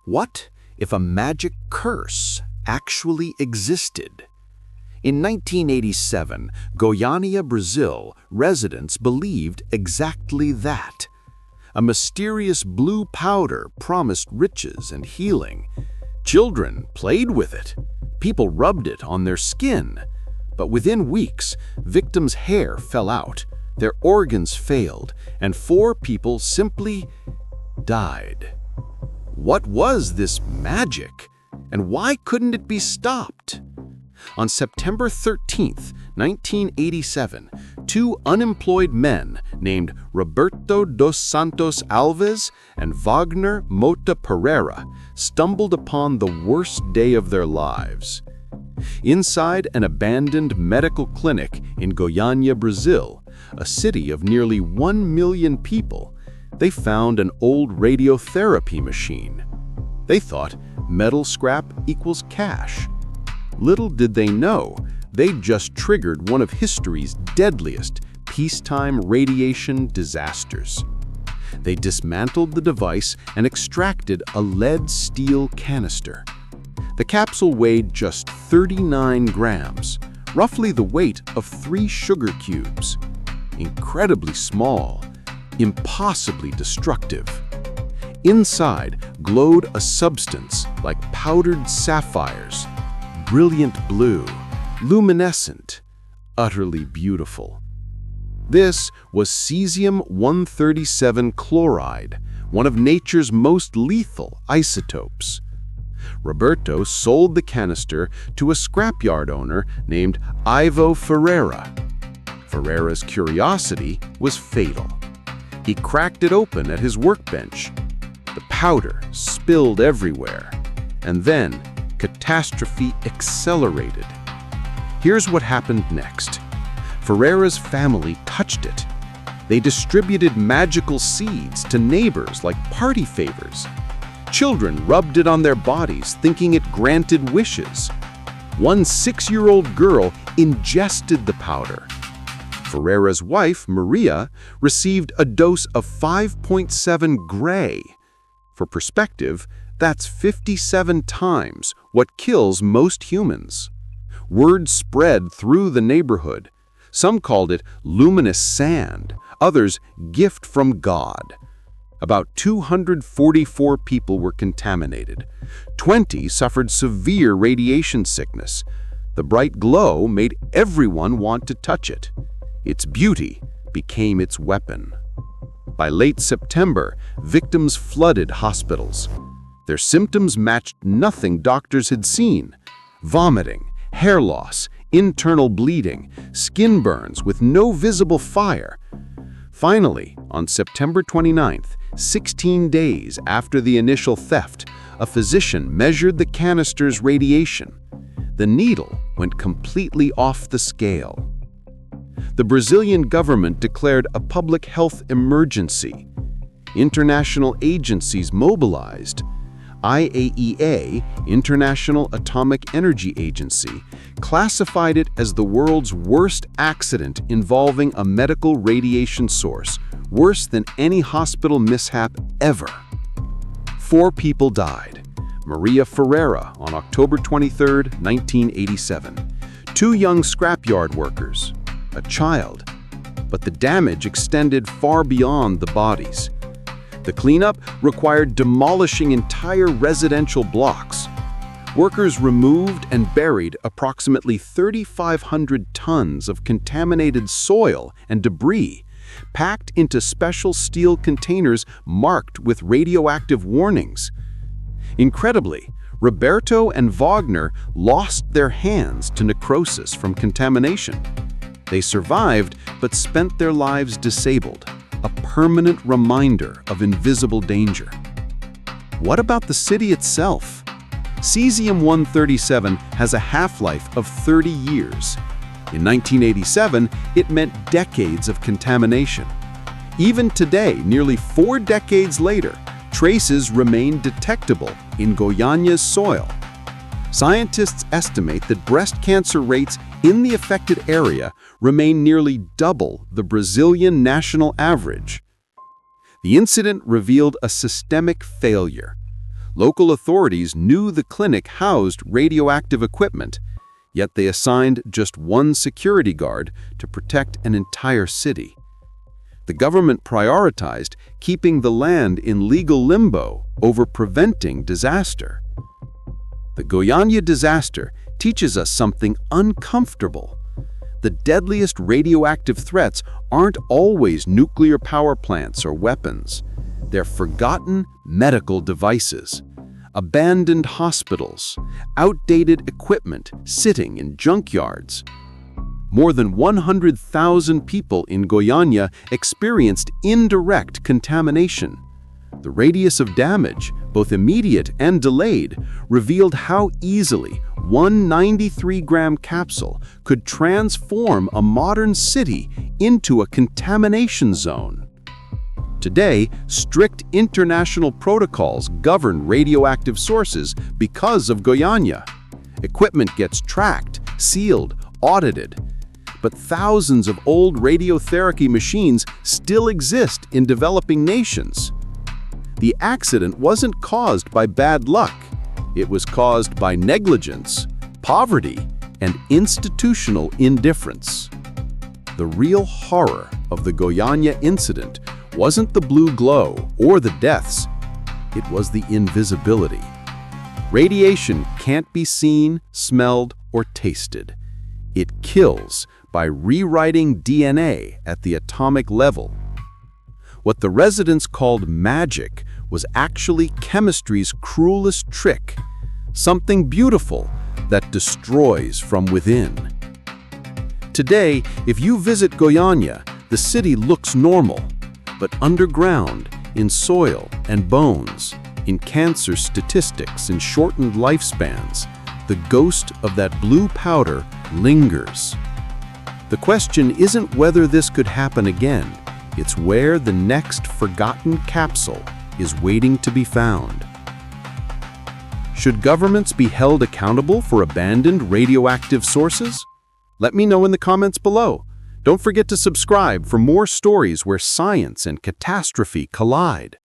What if a magic curse actually existed? In 1987, Goiânia, Brazil, residents believed exactly that. A mysterious blue powder promised riches and healing. Children played with it. People rubbed it on their skin. But within weeks, victims' hair fell out, their organs failed, and 4 people simply died. What was this magic? And why couldn't it be stopped? On September 13, 1987, 2 unemployed men named Roberto dos Santos Alves and Wagner Mota Pereira stumbled upon the worst day of their lives. Inside an abandoned medical clinic in Goiânia, Brazil, a city of nearly 1 million people, they found an old radiotherapy machine. They thought metal scrap equals cash. Little did they know, they'd just triggered one of history's deadliest peacetime radiation disasters. They dismantled the device and extracted a lead-steel canister. The capsule weighed just 39 grams, roughly the weight of 3 sugar cubes. Incredibly small, impossibly destructive. Inside glowed a substance like powdered sapphires, brilliant blue, luminescent, utterly beautiful. This was Cesium-137 chloride, one of nature's most lethal isotopes. Roberto sold the canister to a scrapyard owner named Ivo Ferreira. Ferreira's curiosity was fatal. He cracked it open at his workbench. The powder spilled everywhere, and then catastrophe accelerated. Here's what happened next. Ferreira's family touched it. They distributed magical seeds to neighbors like party favors. Children rubbed it on their bodies, thinking it granted wishes. One 6-year-old girl ingested the powder. Ferreira's wife, Maria, received a dose of 5.7 gray. For perspective, that's 57 times what kills most humans. Word spread through the neighborhood. Some called it luminous sand, others gift from God. About 244 people were contaminated. 20 suffered severe radiation sickness. The bright glow made everyone want to touch it. Its beauty became its weapon. By late September, victims flooded hospitals. Their symptoms matched nothing doctors had seen: vomiting, hair loss, internal bleeding, skin burns with no visible fire. Finally, on September 29th, 16 days after the initial theft, a physician measured the canister's radiation. The needle went completely off the scale. The Brazilian government declared a public health emergency. International agencies mobilized. IAEA, International Atomic Energy Agency, classified it as the world's worst accident involving a medical radiation source, worse than any hospital mishap ever. 4 people died. Maria Ferreira on October 23, 1987. 2 young scrapyard workers. A child. But the damage extended far beyond the bodies. The cleanup required demolishing entire residential blocks. Workers removed and buried approximately 3,500 tons of contaminated soil and debris, packed into special steel containers marked with radioactive warnings. Incredibly, Roberto and Wagner lost their hands to necrosis from contamination. They survived, but spent their lives disabled, a permanent reminder of invisible danger. What about the city itself? Cesium-137 has a half-life of 30 years. In 1987, it meant decades of contamination. Even today, nearly 4 decades later, traces remain detectable in Goiânia's soil. Scientists estimate that breast cancer rates in the affected area remain nearly double the Brazilian national average. The incident revealed a systemic failure. Local authorities knew the clinic housed radioactive equipment, yet they assigned just one security guard to protect an entire city. The government prioritized keeping the land in legal limbo over preventing disaster. The Goiânia disaster teaches us something uncomfortable. The deadliest radioactive threats aren't always nuclear power plants or weapons. They're forgotten medical devices, abandoned hospitals, outdated equipment sitting in junkyards. More than 100,000 people in Goiânia experienced indirect contamination. The radius of damage, both immediate and delayed, revealed how easily one 93-gram capsule could transform a modern city into a contamination zone. Today, strict international protocols govern radioactive sources because of Goiânia. Equipment gets tracked, sealed, audited. But thousands of old radiotherapy machines still exist in developing nations. The accident wasn't caused by bad luck. It was caused by negligence, poverty, and institutional indifference. The real horror of the Goiânia incident wasn't the blue glow or the deaths. It was the invisibility. Radiation can't be seen, smelled, or tasted. It kills by rewriting DNA at the atomic level. What the residents called magic was actually chemistry's cruelest trick, something beautiful that destroys from within. Today, if you visit Goiânia, the city looks normal, but underground, in soil and bones, in cancer statistics and shortened lifespans, the ghost of that blue powder lingers. The question isn't whether this could happen again, it's where the next forgotten capsule is waiting to be found. Should governments be held accountable for abandoned radioactive sources? Let me know in the comments below. Don't forget to subscribe for more stories where science and catastrophe collide.